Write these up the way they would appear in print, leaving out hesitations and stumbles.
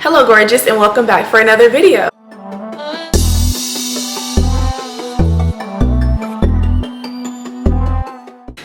Hello gorgeous, and welcome back for another video.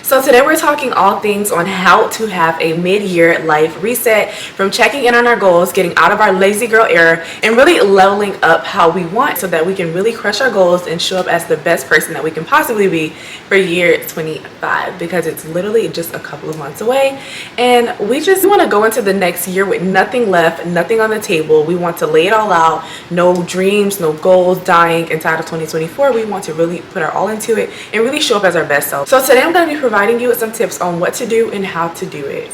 So today we're talking all things on how to have a mid-year life reset, from checking in on our goals, getting out of our lazy girl era, and really leveling up how we want so that we can really crush our goals and show up as the best person that we can possibly be for year 25, because it's literally just a couple of months away and we just want to go into the next year with nothing left, nothing on the table. We want to lay it all out, no dreams, no goals dying inside of 2024. We want to really put our all into it and really show up as our best self. So today I'm going to be providing you with some tips on what to do and how to do it.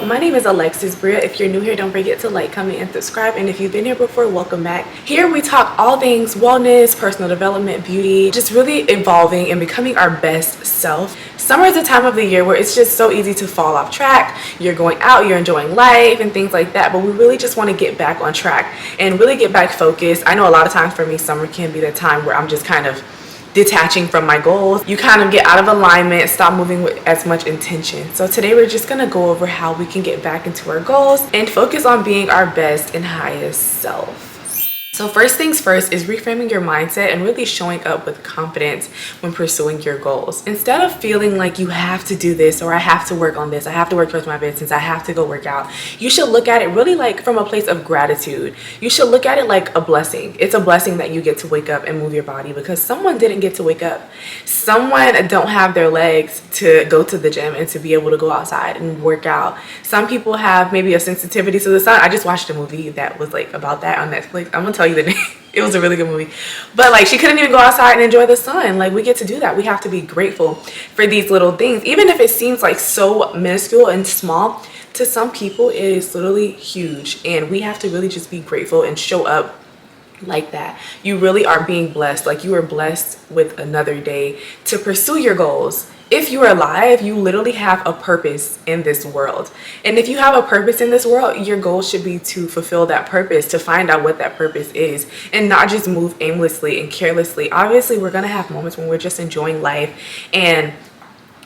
My name is Alexisbreabusiness. If you're new here, don't forget to like, comment, and subscribe. And if you've been here before, welcome back. Here we talk all things wellness, personal development, beauty, just really evolving and becoming our best self. Summer is a time of the year where it's just so easy to fall off track. You're going out, you're enjoying life and things like that, but we really just want to get back on track and really get back focused. I know a lot of times for me, summer can be the time where I'm just kind of detaching from my goals. You kind of get out of alignment, stop moving with as much intention. So today we're just gonna go over how we can get back into our goals and focus on being our best and highest self. So first things first is reframing your mindset and really showing up with confidence when pursuing your goals. Instead of feeling like you have to do this, or I have to work on this, I have to work towards my business, I have to go work out, you should look at it really like from a place of gratitude. You should look at it like a blessing. It's a blessing that you get to wake up and move your body, because someone didn't get to wake up. Someone don't have their legs to go to the gym and to be able to go outside and work out. Some people have maybe a sensitivity to the sun. I just watched a movie that was like about that on Netflix. I'm gonna tell you the name. It was a really good movie, but like, she couldn't even go outside and enjoy the sun. Like, we get to do that. We have to be grateful for these little things, even if it seems like so minuscule and small. To some people it is literally huge, and we have to really just be grateful and show up like that. You really are being blessed. Like, you are blessed with another day to pursue your goals. If you are alive, you literally have a purpose in this world. And if you have a purpose in this world, your goal should be to fulfill that purpose, to find out what that purpose is, and not just move aimlessly and carelessly. Obviously, we're going to have moments when we're just enjoying life and,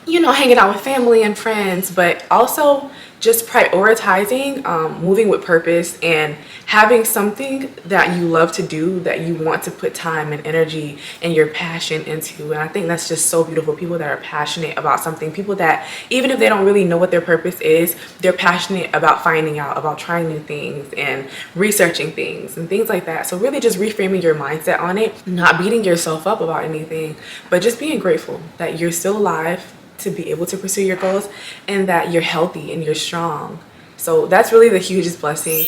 you know, hanging out with family and friends, but also just prioritizing moving with purpose and having something that you love to do, that you want to put time and energy and your passion into. And I think that's just so beautiful. People that are passionate about something, people that even if they don't really know what their purpose is, they're passionate about finding out, about trying new things and researching things and things like that. So really just reframing your mindset on it, not beating yourself up about anything, but just being grateful that you're still alive to be able to pursue your goals, and that you're healthy and you're strong. So that's really the hugest blessing.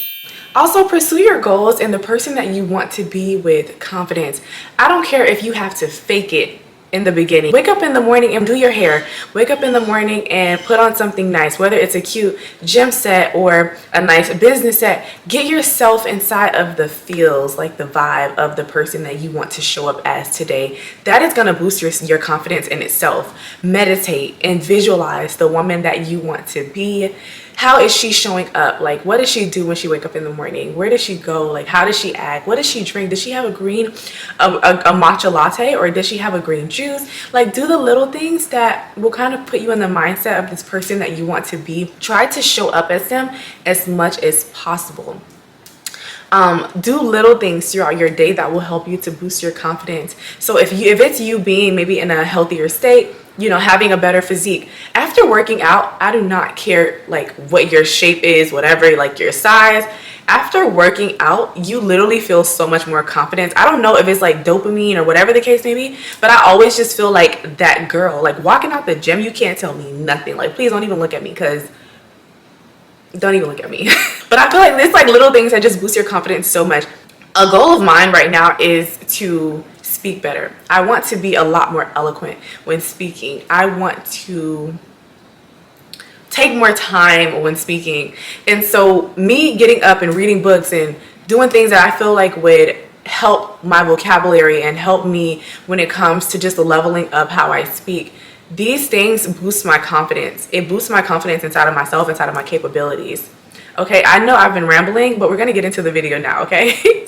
Also, pursue your goals and the person that you want to be with confidence. I don't care if you have to fake it in the beginning. Wake up in the morning and do your hair. Wake up in the morning and put on something nice, whether it's a cute gym set or a nice business set. Get yourself inside of the feels, like the vibe of the person that you want to show up as today. That is going to boost your confidence in itself. Meditate and visualize the woman that you want to be. How is she showing up? Like, what does she do when she wake up in the morning? Where does she go? Like, how does she act? What does she drink? Does she have a matcha latte, or does she have a green juice? Like, do the little things that will kind of put you in the mindset of this person that you want to be. Try to show up as them as much as possible. Do little things throughout your day that will help you to boost your confidence. So if it's you being maybe in a healthier state, you know, having a better physique after working out, I do not care like what your shape is, whatever, like your size. After working out, you literally feel so much more confidence. I don't know if it's like dopamine or whatever the case may be, but I always just feel like that girl. Like, walking out the gym, you can't tell me nothing. Like, please don't even look at me, because don't even look at me. But I feel like there's like little things that just boost your confidence so much. A goal of mine right now is to speak better. I want to be a lot more eloquent when speaking. I want to take more time when speaking. And so me getting up and reading books and doing things that I feel like would help my vocabulary and help me when it comes to just leveling up how I speak, these things boost my confidence. It boosts my confidence inside of myself, inside of my capabilities. Okay, I know I've been rambling, but we're gonna get into the video now, okay?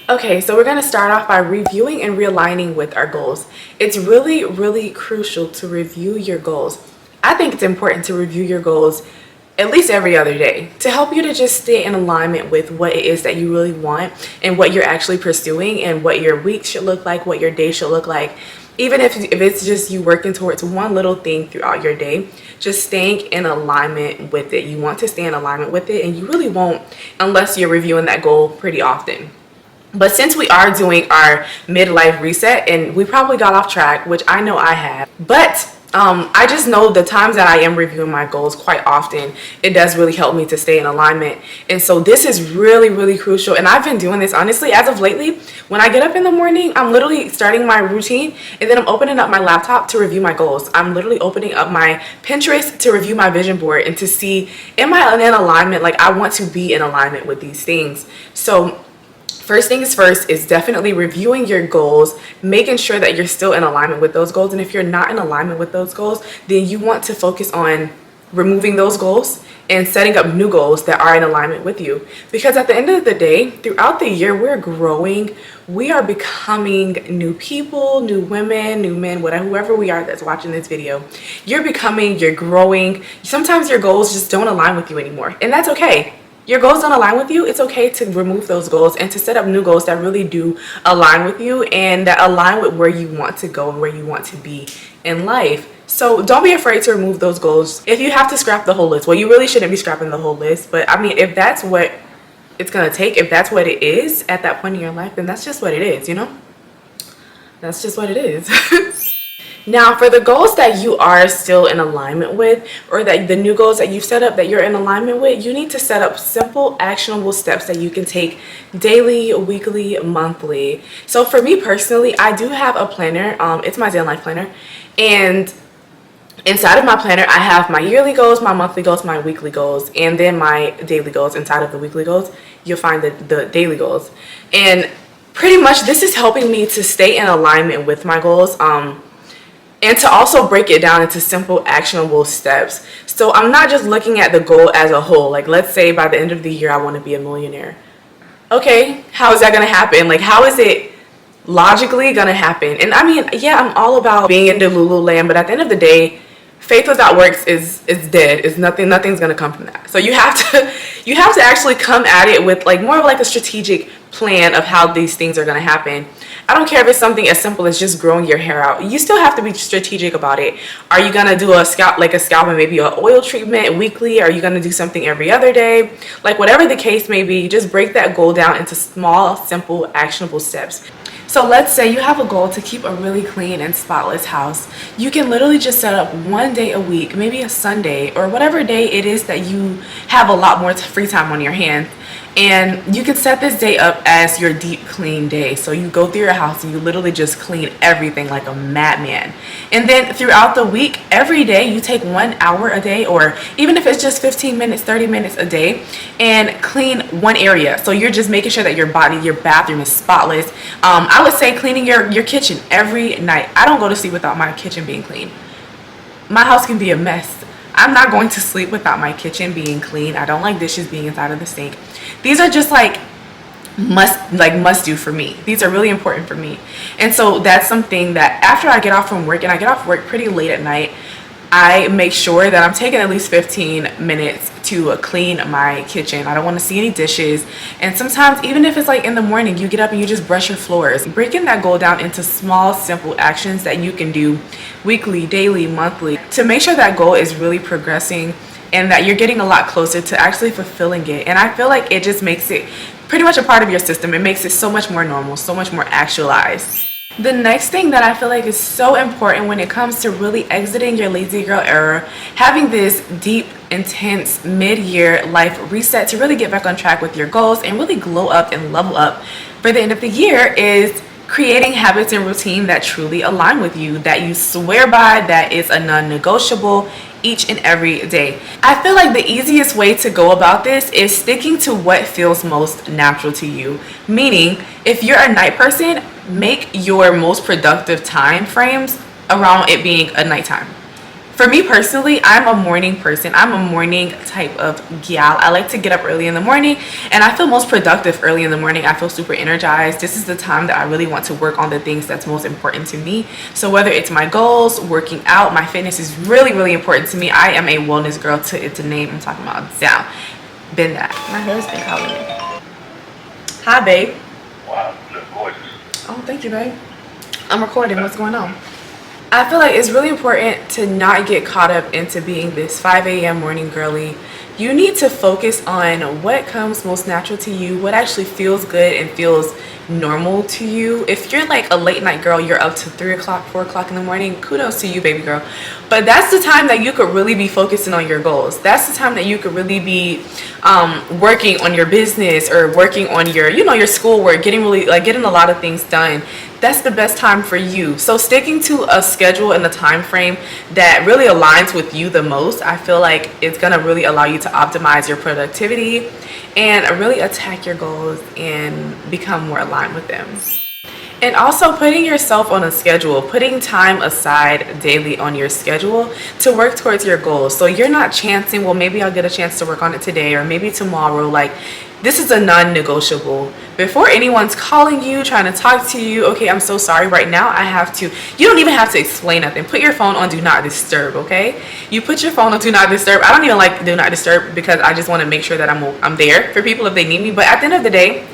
Okay, so we're gonna start off by reviewing and realigning with our goals. It's really, really crucial to review your goals. I think it's important to review your goals at least every other day, to help you to just stay in alignment with what it is that you really want and what you're actually pursuing and what your week should look like, what your day should look like. Even if it's just you working towards one little thing throughout your day, just staying in alignment with it. You want to stay in alignment with it, and you really won't unless you're reviewing that goal pretty often. But since we are doing our midlife reset, and we probably got off track, which I know I have, but I just know the times that I am reviewing my goals quite often, it does really help me to stay in alignment. And so this is really, really crucial. And I've been doing this honestly as of lately. When I get up in the morning, I'm literally starting my routine, and then I'm opening up my laptop to review my goals. I'm literally opening up my Pinterest to review my vision board and to see, am I in alignment? Like, I want to be in alignment with these things. So first things first is definitely reviewing your goals, making sure that you're still in alignment with those goals. And if you're not in alignment with those goals, then you want to focus on removing those goals and setting up new goals that are in alignment with you. Because at the end of the day, throughout the year, we're growing. We are becoming new people, new women, new men, whatever, whoever we are that's watching this video. You're becoming, you're growing. Sometimes your goals just don't align with you anymore, and that's okay. Your goals don't align with you, it's okay to remove those goals and to set up new goals that really do align with you and that align with where you want to go and where you want to be in life. So don't be afraid to remove those goals. If you have to scrap the whole list, well, you really shouldn't be scrapping the whole list, but I mean, if that's what it's gonna take, if that's what it is at that point in your life, then that's just what it is, you know? That's just what it is. Now, for the goals that you are still in alignment with, or that the new goals that you've set up that you're in alignment with, you need to set up simple, actionable steps that you can take daily, weekly, monthly. So for me personally, I do have a planner. It's my Zen Life planner. And inside of my planner, I have my yearly goals, my monthly goals, my weekly goals, and then my daily goals. Inside of the weekly goals, you'll find the daily goals. And pretty much this is helping me to stay in alignment with my goals. And to also break it down into simple, actionable steps. So I'm not just looking at the goal as a whole. Like, let's say by the end of the year, I want to be a millionaire. Okay, how is that going to happen? Like, how is it logically going to happen? And I mean, yeah, I'm all about being in the Lululand, but at the end of the day, faith without works is dead. Is nothing's going to come from that. So you have to actually come at it with like more of like a strategic plan of how these things are going to happen. I don't care if it's something as simple as just growing your hair out. You still have to be strategic about it. Are you going to do a scalp and maybe an oil treatment weekly? Are you going to do something every other day? Like, whatever the case may be, just break that goal down into small, simple, actionable steps. So let's say you have a goal to keep a really clean and spotless house. You can literally just set up one day a week, maybe a Sunday or whatever day it is that you have a lot more free time on your hands. And you can set this day up as your deep clean day. So you go through your house and you literally just clean everything like a madman. And then throughout the week, every day you take 1 hour a day, or even if it's just 15 minutes, 30 minutes a day, and clean one area. So you're just making sure that your bathroom is spotless. I would say cleaning your kitchen every night. I don't go to sleep without my kitchen being clean. My house can be a mess. I'm not going to sleep without my kitchen being clean. I don't like dishes being inside of the sink. These are just like must do for me. These are really important for me. And so that's something that after I get off from work, and I get off work pretty late at night, I make sure that I'm taking at least 15 minutes to clean my kitchen. I don't want to see any dishes. And sometimes, even if it's like in the morning, you get up and you just brush your floors. Breaking that goal down into small, simple actions that you can do weekly, daily, monthly, to make sure that goal is really progressing and that you're getting a lot closer to actually fulfilling it. And I feel like it just makes it pretty much a part of your system. It makes it so much more normal, so much more actualized. The next thing that I feel like is so important when it comes to really exiting your lazy girl era, having this deep, intense mid-year life reset to really get back on track with your goals and really glow up and level up for the end of the year, is creating habits and routine that truly align with you, that you swear by, that is a non-negotiable each and every day. I feel like the easiest way to go about this is sticking to what feels most natural to you. Meaning, if you're a night person, make your most productive time frames around it being a nighttime. For me personally, I'm a morning person. I'm a morning type of gal. I like to get up early in the morning, and I feel most productive early in the morning. I feel super energized. This is the time that I really want to work on the things that's most important to me. So whether it's my goals, working out, my fitness is really, really important to me. I am a wellness girl to its name. I'm talking about down. Been that. My hair's been calling me. Hi, babe. Wow, you look gorgeous. Oh, thank you, babe. I'm recording. What's going on? I feel like it's really important to not get caught up into being this 5 a.m. morning girly. You need to focus on what comes most natural to you, what actually feels good and feels normal to you. If you're like a late night girl, you're up to 3 o'clock, 4 o'clock in the morning, kudos to you, baby girl. But that's the time that you could really be focusing on your goals. That's the time that you could really be working on your business or working on your, your schoolwork, getting a lot of things done. That's the best time for you. So sticking to a schedule and a time frame that really aligns with you the most, I feel like it's gonna really allow you to optimize your productivity and really attack your goals and become more aligned with them. And also putting yourself on a schedule, putting time aside daily on your schedule to work towards your goals. So you're not chancing, well, maybe I'll get a chance to work on it today or maybe tomorrow. Like, this is a non-negotiable. Before anyone's calling you, trying to talk to you, okay, I'm so sorry, right now I have to, you don't even have to explain nothing. Put your phone on do not disturb, okay? You put your phone on do not disturb. I don't even like do not disturb because I just want to make sure that I'm there for people if they need me. But at the end of the day,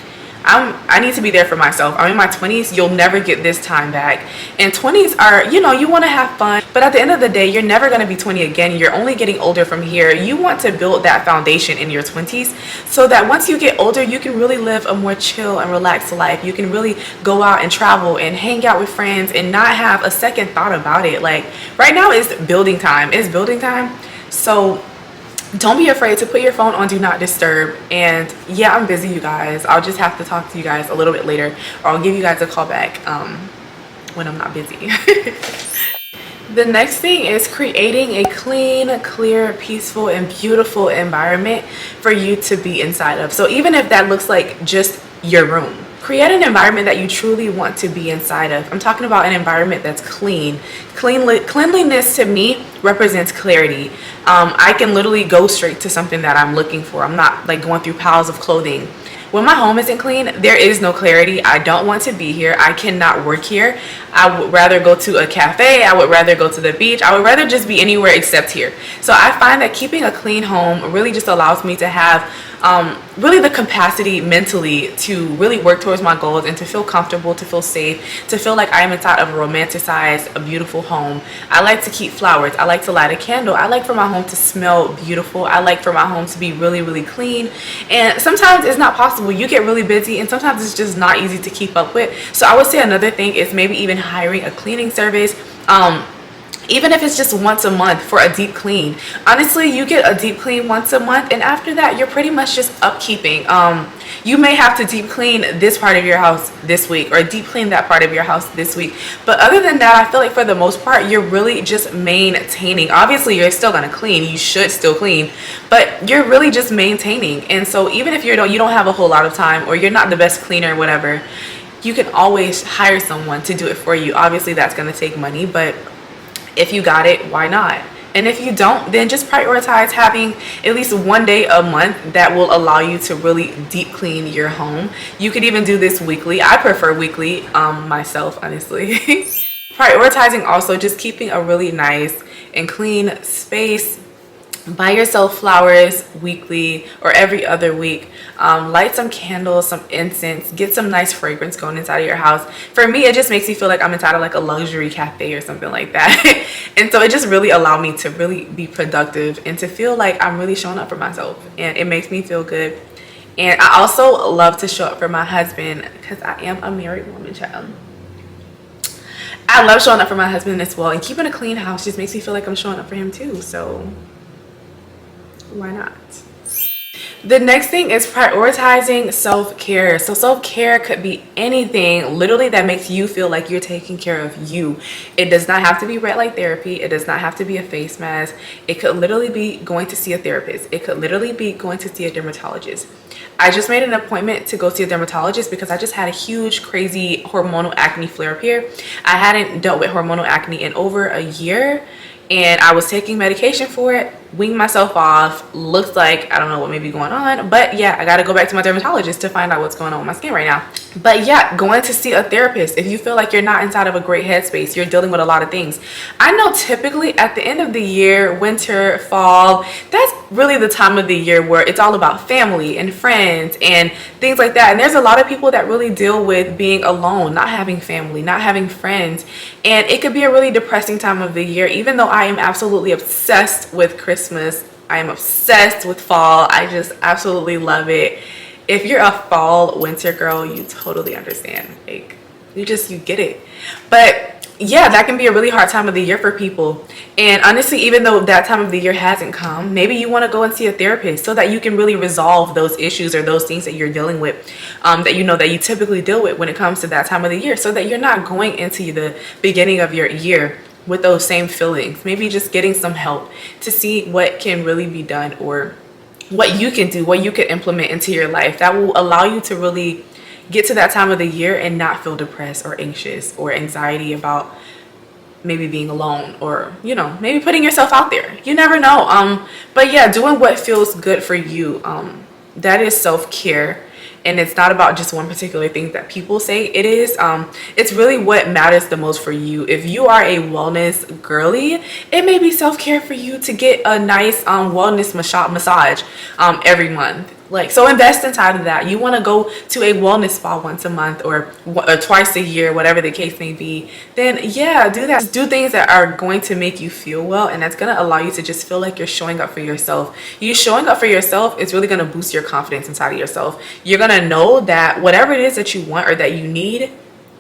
I need to be there for myself. I'm in my 20s. You'll never get this time back. And 20s are, you want to have fun. But at the end of the day, you're never going to be 20 again. You're only getting older from here. You want to build that foundation in your 20s so that once you get older, you can really live a more chill and relaxed life. You can really go out and travel and hang out with friends and not have a second thought about it. Like right now is building time. It's building time. So don't be afraid to put your phone on do not disturb. And yeah, I'm busy, you guys. I'll just have to talk to you guys a little bit later, or I'll give you guys a call back when I'm not busy. The next thing is creating a clean, clear, peaceful, and beautiful environment for you to be inside of. So even if that looks like just your room, create an environment that you truly want to be inside of. I'm talking about an environment that's clean. Cleanliness to me represents clarity. I can literally go straight to something that I'm looking for. I'm not like going through piles of clothing. When my home isn't clean, there is no clarity. I don't want to be here. I cannot work here. I would rather go to a cafe. I would rather go to the beach. I would rather just be anywhere except here. So I find that keeping a clean home really just allows me to have really the capacity mentally to really work towards my goals and to feel comfortable, to feel safe, to feel like I am inside of a romanticized, a beautiful home. I like to keep flowers. I like to light a candle. I like for my home to smell beautiful. I like for my home to be really, really clean. And sometimes it's not possible. You get really busy and sometimes it's just not easy to keep up with. So I would say another thing is maybe even hiring a cleaning service. Even if it's just once a month for a deep clean. Honestly, you get a deep clean once a month, and after that, you're pretty much just upkeeping. You may have to deep clean this part of your house this week or deep clean that part of your house this week. But other than that, I feel like for the most part, you're really just maintaining. Obviously, you're still gonna clean. You should still clean, but you're really just maintaining. And so even if you don't have a whole lot of time or you're not the best cleaner or whatever, you can always hire someone to do it for you. Obviously, that's gonna take money, but if you got it, why not? And if you don't, then just prioritize having at least one day a month that will allow you to really deep clean your home. You could even do this weekly. I prefer weekly myself, honestly. Prioritizing also just keeping a really nice and clean space. Buy yourself flowers weekly or every other week. Light some candles, some incense, get some nice fragrance going inside of your house. For me, it just makes me feel like I'm inside of like a luxury cafe or something like that. And so it just really allowed me to really be productive and to feel like I'm really showing up for myself, and it makes me feel good. And I also love to show up for my husband because I am a married woman, child. I love showing up for my husband as well, and keeping a clean house just makes me feel like I'm showing up for him too. So why not? The next thing is prioritizing self-care. So self-care could be anything literally that makes you feel like you're taking care of you. It does not have to be red light therapy. It does not have to be a face mask. It could literally be going to see a therapist. It could literally be going to see a dermatologist. I just made an appointment to go see a dermatologist because I just had a huge, crazy hormonal acne flare up here. I hadn't dealt with hormonal acne in over a year. and I was taking medication for it, weaned myself off. Looks like I don't know what may be going on, but yeah, I gotta go back to my dermatologist to find out what's going on with my skin right now. But yeah, going to see a therapist if you feel like you're not inside of a great headspace, you're dealing with a lot of things. I know typically at the end of the year, winter, fall, that's really the time of the year where it's all about family and friends and things like that. And there's a lot of people that really deal with being alone, not having family, not having friends, and it could be a really depressing time of the year. Even though I am absolutely obsessed with Christmas, I am obsessed with fall, I just absolutely love it. If you're a fall winter girl, you totally understand. Like, you get it. But yeah, that can be a really hard time of the year for people. And honestly, even though that time of the year hasn't come, maybe you want to go and see a therapist so that you can really resolve those issues or those things that you're dealing with, that you know that you typically deal with when it comes to that time of the year, so that you're not going into the beginning of your year with those same feelings. Maybe just getting some help to see what can really be done, or what you can do, what you can implement into your life that will allow you to really get to that time of the year and not feel depressed or anxious or anxiety about maybe being alone, or maybe putting yourself out there. You never know. But yeah, doing what feels good for you, that is self-care. And it's not about just one particular thing that people say it is. It's really what matters the most for you. If you are a wellness girly, it may be self-care for you to get a nice wellness massage every month. Like, so invest inside of that. You want to go to a wellness spa once a month, or twice a year, whatever the case may be, then yeah, do that. Just do things that are going to make you feel well, and that's going to allow you to just feel like you're showing up for yourself. You showing up for yourself is really going to boost your confidence inside of yourself. You're going to know that whatever it is that you want or that you need,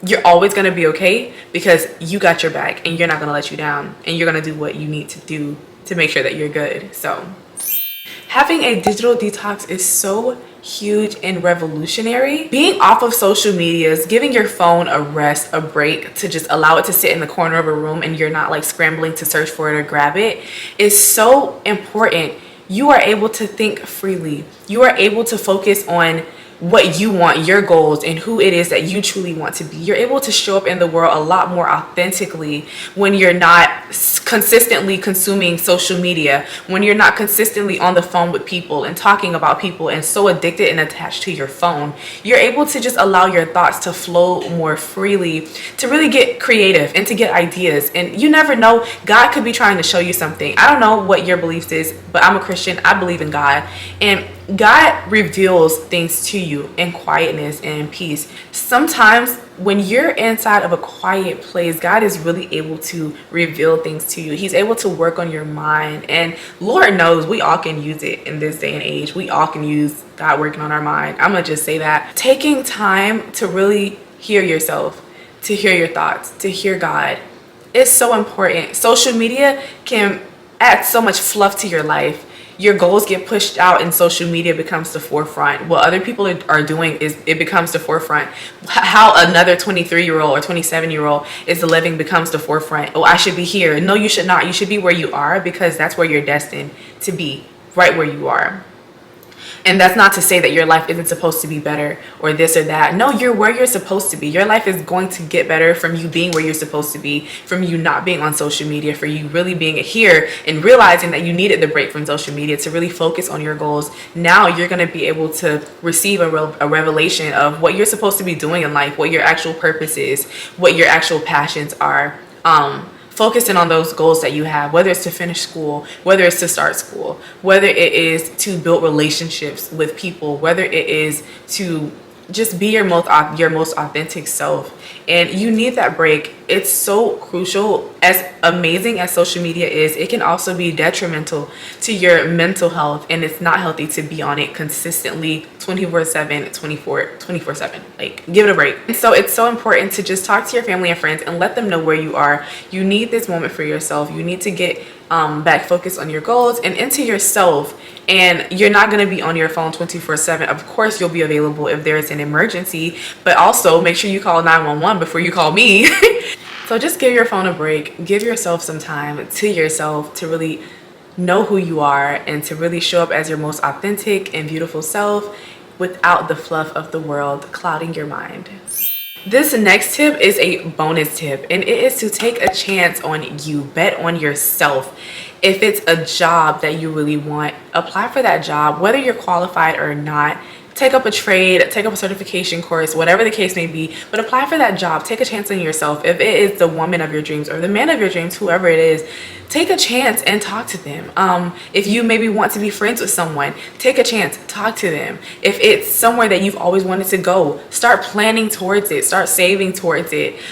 you're always going to be okay, because you got your back and you're not going to let you down, and you're going to do what you need to do to make sure that you're good. So having a digital detox is so huge and revolutionary. Being off of social medias, giving your phone a rest, a break, to just allow it to sit in the corner of a room and you're not like scrambling to search for it or grab it, is so important. You are able to think freely. You are able to focus on what you want, your goals, and who it is that you truly want to be. You're able to show up in the world a lot more authentically when you're not consistently consuming social media, when you're not consistently on the phone with people and talking about people and so addicted and attached to your phone. You're able to just allow your thoughts to flow more freely, to really get creative and to get ideas. And you never know, God could be trying to show you something. I don't know what your beliefs is, but I'm a Christian. I believe in God, and God reveals things to you in quietness and in peace. Sometimes when you're inside of a quiet place, God is really able to reveal things to you. He's able to work on your mind, and Lord knows we all can use it in this day and age. We all can use God working on our mind. I'm gonna just say that. Taking time to really hear yourself, to hear your thoughts, to hear God is so important. Social media can add so much fluff to your life. Your goals get pushed out and social media becomes the forefront. What other people are doing is it becomes the forefront. How another 23-year-old or 27-year-old is living becomes the forefront. Oh, I should be here. No, you should not. You should be where you are, because that's where you're destined to be, right where you are. And that's not to say that your life isn't supposed to be better or this or that. No, you're where you're supposed to be. Your life is going to get better from you being where you're supposed to be, from you not being on social media, for you really being here and realizing that you needed the break from social media to really focus on your goals. Now you're going to be able to receive a revelation of what you're supposed to be doing in life, what your actual purpose is, what your actual passions are. Focusing on those goals that you have, whether it's to finish school, whether it's to start school, whether it is to build relationships with people, whether it is to just be your most authentic self. And you need that break. It's so crucial. As amazing as social media is, it can also be detrimental to your mental health, and it's not healthy to be on it consistently 24/7, 24/7. Like, give it a break. And so it's so important to just talk to your family and friends and let them know where you are. You need this moment for yourself. You need to get back focused on your goals and into yourself. And you're not going to be on your phone 24/7. Of course, you'll be available if there's an emergency, but also make sure you call 911 before you call me. So just give your phone a break. Give yourself some time to yourself to really know who you are and to really show up as your most authentic and beautiful self without the fluff of the world clouding your mind. This next tip is a bonus tip, and it is to take a chance on you. Bet on yourself. If it's a job that you really want, apply for that job, whether you're qualified or not. Take up a trade, take up a certification course, whatever the case may be, but apply for that job. Take a chance on yourself. If it is the woman of your dreams or the man of your dreams, whoever it is, take a chance and talk to them. If you maybe want to be friends with someone, take a chance, talk to them. If it's somewhere that you've always wanted to go, start planning towards it, start saving towards it.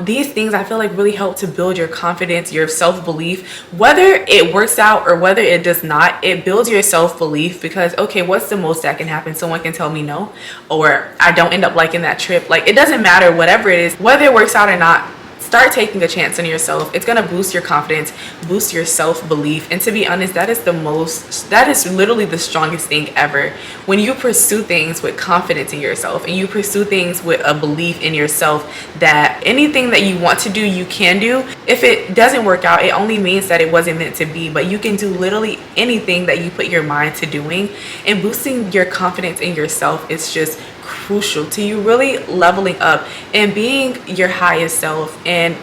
These things I feel like really help to build your confidence, your self-belief. Whether it works out or whether it does not, it builds your self-belief because, okay, what's the most that can happen? Someone can tell me no, or I don't end up liking that trip. Like, it doesn't matter, whatever it is, whether it works out or not. Start taking a chance on yourself. It's going to boost your confidence, boost your self-belief. And to be honest, that is literally the strongest thing ever. When you pursue things with confidence in yourself and you pursue things with a belief in yourself that anything that you want to do, you can do. If it doesn't work out, it only means that it wasn't meant to be, but you can do literally anything that you put your mind to doing. And boosting your confidence in yourself is just crucial to you really leveling up and being your highest self and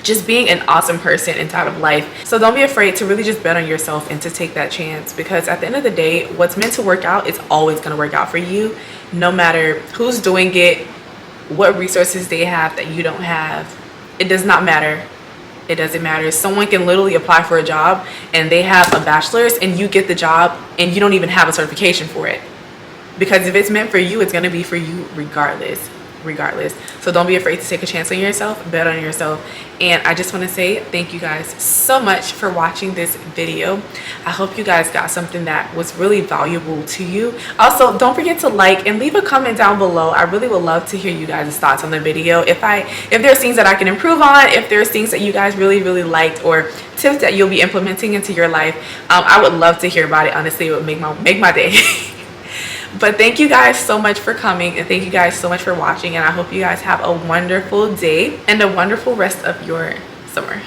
just being an awesome person inside of life. So don't be afraid to really just bet on yourself and to take that chance, because at the end of the day, what's meant to work out is always going to work out for you, no matter who's doing it, what resources they have that you don't have. It does not matter. It doesn't matter. Someone can literally apply for a job and they have a bachelor's and you get the job and you don't even have a certification for it. Because if it's meant for you, it's going to be for you regardless. So don't be afraid to take a chance on yourself, bet on yourself. And I just want to say thank you guys so much for watching this video. I hope you guys got something that was really valuable to you. Also, don't forget to like and leave a comment down below. I really would love to hear you guys' thoughts on the video. If there's things that I can improve on, if there's things that you guys really liked, or tips that you'll be implementing into your life, I would love to hear about it. Honestly, it would make my day. But thank you guys so much for coming, and thank you guys so much for watching, and I hope you guys have a wonderful day and a wonderful rest of your summer.